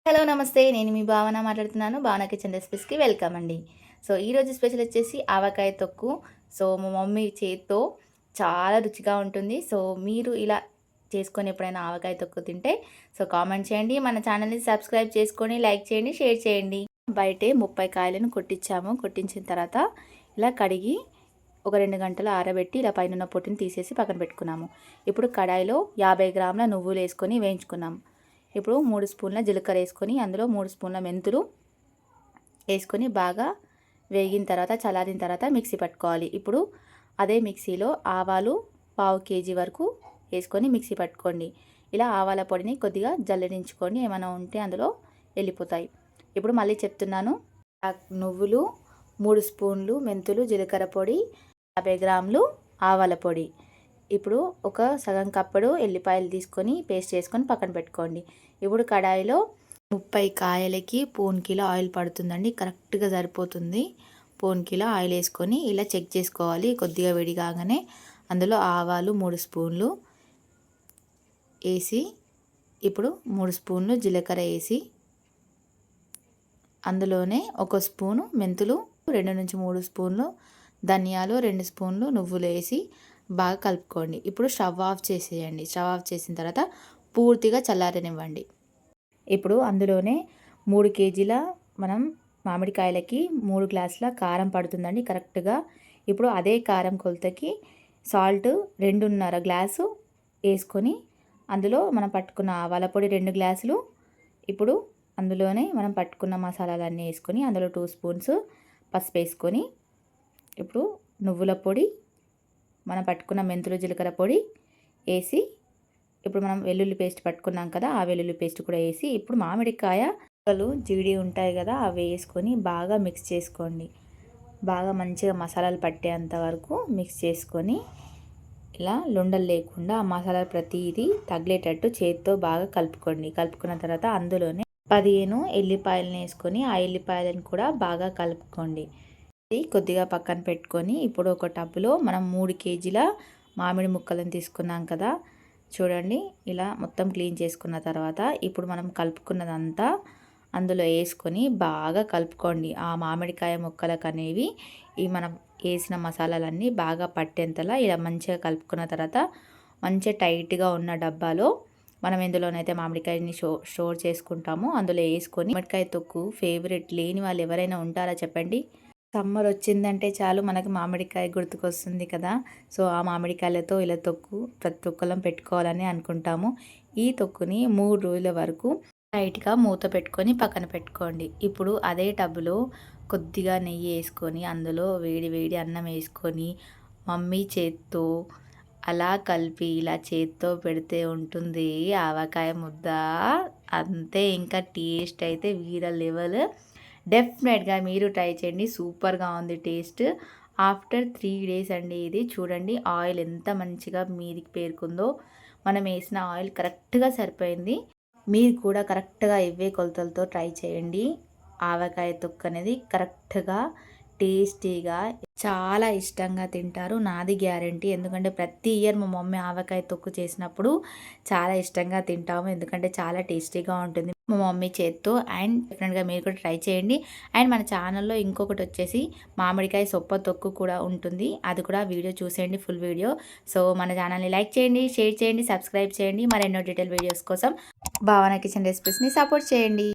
Hello నమస్తే, నేను మీ భావన మాట్లాడుతున్నాను. భావన కిచెన్ రెసిపీస్కి వెల్కమ్ అండి. సో ఈరోజు స్పెషల్ వచ్చేసి ఆవకాయ తొక్కు. సో మా మమ్మీ చేత్తో చాలా రుచిగా ఉంటుంది. సో మీరు ఇలా చేసుకొని ఎప్పుడైనా ఆవకాయ తొక్కు తింటే సో కామెంట్ చేయండి. మన ఛానల్ని సబ్స్క్రైబ్ చేసుకొని లైక్ చేయండి, షేర్ చేయండి. బయటే 30 కాయలను కొట్టించాము. కొట్టించిన తర్వాత ఇలా కడిగి ఒక 2 గంటలు ఆరబెట్టి ఇలా పైన పొట్టుని తీసేసి పక్కన పెట్టుకున్నాము. ఇప్పుడు కడాయిలో 50 గ్రాముల నువ్వులు వేసుకొని వేయించుకున్నాము. ఇప్పుడు 3 స్పూన్ల జీలకర్ర వేసుకొని అందులో 3 స్పూన్ల మెంతులు వేసుకొని బాగా వేగిన తర్వాత చల్లారిన తర్వాత మిక్సీ పట్టుకోవాలి. ఇప్పుడు అదే మిక్సీలో ఆవాలు 1/2 కేజీ వరకు వేసుకొని మిక్సీ పట్టుకోండి. ఇలా ఆవాల పొడిని కొద్దిగా జల్లడించుకొని ఏమైనా ఉంటే అందులో వెళ్ళిపోతాయి. ఇప్పుడు మళ్ళీ చెప్తున్నాను, నువ్వులు 3 స్పూన్లు, మెంతులు, జీలకర్ర పొడి 50 గ్రాములు ఆవాల పొడి. ఇప్పుడు ఒక సగం కప్పుడు ఎల్లిపాయలు తీసుకొని పేస్ట్ చేసుకొని పక్కన పెట్టుకోండి. ఇప్పుడు కడాయిలో 30 కాయలకి 1 కిలో ఆయిల్ పడుతుందండి, కరెక్ట్గా సరిపోతుంది. 1 కిలో ఆయిల్ వేసుకొని ఇలా చెక్ చేసుకోవాలి. కొద్దిగా వేడి కాగానే అందులో ఆవాలు 3 స్పూన్లు వేసి, ఇప్పుడు 3 స్పూన్లు జీలకర్ర వేసి అందులోనే 1 స్పూను మెంతులు, 2 నుంచి 3 స్పూన్లు ధనియాలు, 2 స్పూన్లు నువ్వులు వేసి బాగా కలుపుకోండి. ఇప్పుడు స్టవ్ ఆఫ్ చేసేయండి. స్టవ్ ఆఫ్ చేసిన తర్వాత పూర్తిగా చల్లారనివ్వండి. ఇప్పుడు అందులోనే 3 కేజీల మనం మామిడికాయలకి 3 గ్లాసుల కారం పడుతుందండి కరెక్ట్గా. ఇప్పుడు అదే కారం కొలతకి సాల్ట్ 2.5 గ్లాసు వేసుకొని అందులో మనం పట్టుకున్న ఆవాల పొడి 2 గ్లాసులు, ఇప్పుడు అందులోనే మనం పట్టుకున్న మసాలాలన్నీ వేసుకొని అందులో 2 స్పూన్స్ పసుపు వేసుకొని, ఇప్పుడు నువ్వుల పొడి, మనం పట్టుకున్న మెంతులు జీలకర్ర పొడి వేసి, ఇప్పుడు మనం వెల్లుల్లి పేస్ట్ పట్టుకున్నాం కదా, ఆ వెల్లుల్లి పేస్ట్ కూడా వేసి, ఇప్పుడు మామిడికాయ ముక్కలు జీడి ఉంటాయి కదా అవి వేసుకొని బాగా మిక్స్ చేసుకోండి. బాగా మంచిగా మసాలాలు పట్టేంత వరకు మిక్స్ చేసుకొని ఇలా లొండలు లేకుండా ఆ మసాలాలు ప్రతిదీ తగిలేటట్టు చేతితో బాగా కలుపుకోండి. కలుపుకున్న తర్వాత అందులోనే 15 ఎల్లిపాయలను వేసుకొని ఆ ఎల్లిపాయలను కూడా బాగా కలుపుకోండి. కొద్దిగా పక్కన పెట్టుకొని ఇప్పుడు ఒక టబ్లో మనం 3 కేజీల మామిడి ముక్కలను తీసుకున్నాం కదా, చూడండి ఇలా మొత్తం క్లీన్ చేసుకున్న తర్వాత ఇప్పుడు మనం కలుపుకున్నదంతా అందులో వేసుకొని బాగా కలుపుకోండి. ఆ మామిడికాయ ముక్కలకు అనేవి ఈ మనం వేసిన మసాలాలన్నీ బాగా పట్టేంతలా ఇలా మంచిగా కలుపుకున్న తర్వాత మంచిగా టైట్గా ఉన్న డబ్బాలో మనం ఎందులోనైతే మామిడికాయని స్టోర్ చేసుకుంటామో అందులో వేసుకొని, మామిడికాయ తొక్కు ఫేవరెట్ లేని వాళ్ళు ఎవరైనా ఉంటారా చెప్పండి? సమ్మర్ వచ్చిందంటే చాలు మనకు మామిడికాయ గుర్తుకొస్తుంది కదా. సో ఆ మామిడికాయలతో ఇలా తొక్కు ప్రతి ఒక్కరం పెట్టుకోవాలని అనుకుంటాము. ఈ తొక్కుని 3 రోజుల వరకు టైట్గా మూత పెట్టుకొని పక్కన పెట్టుకోండి. ఇప్పుడు అదే టబ్లో కొద్దిగా నెయ్యి వేసుకొని అందులో వేడి వేడి అన్నం వేసుకొని మమ్మీ చేత్తో అలా కలిపి ఇలా చేత్తో పెడితే ఉంటుంది ఆవకాయ ముద్ద. అంతే, ఇంకా టేస్ట్ అయితే వీర లెవెల్. డెఫినెట్గా మీరు ట్రై చేయండి, సూపర్గా ఉంది టేస్ట్. ఆఫ్టర్ 3 డేస్ అండి ఇది. చూడండి ఆయిల్ ఎంత మంచిగా మీదికి పేరుకుందో. మనం వేసిన ఆయిల్ కరెక్ట్గా సరిపోయింది. మీరు కూడా కరెక్ట్గా ఇవే కొలతలతో ట్రై చేయండి. ఆవకాయ తొక్కు అనేది కరెక్ట్గా టేస్టీగా చాలా ఇష్టంగా తింటారు, నాది గ్యారంటీ. ఎందుకంటే ప్రతి ఇయర్ మా మమ్మీ ఆవకాయ తొక్కు చేసినప్పుడు చాలా ఇష్టంగా తింటాము, ఎందుకంటే చాలా టేస్టీగా ఉంటుంది మా మమ్మీ చేత్తో. అండ్ డెఫినెట్గా మీరు కూడా ట్రై చేయండి. అండ్ మన ఛానల్లో ఇంకొకటి వచ్చేసి మామిడికాయ సొప్ప తొక్కు కూడా ఉంటుంది, అది కూడా వీడియో చూసేయండి, ఫుల్ వీడియో. సో మన ఛానల్ని లైక్ చేయండి, షేర్ చేయండి, సబ్స్క్రైబ్ చేయండి. మరెన్నో డీటెయిల్ వీడియోస్ కోసం భావన కిచెన్ రెసిపీస్ని సపోర్ట్ చేయండి.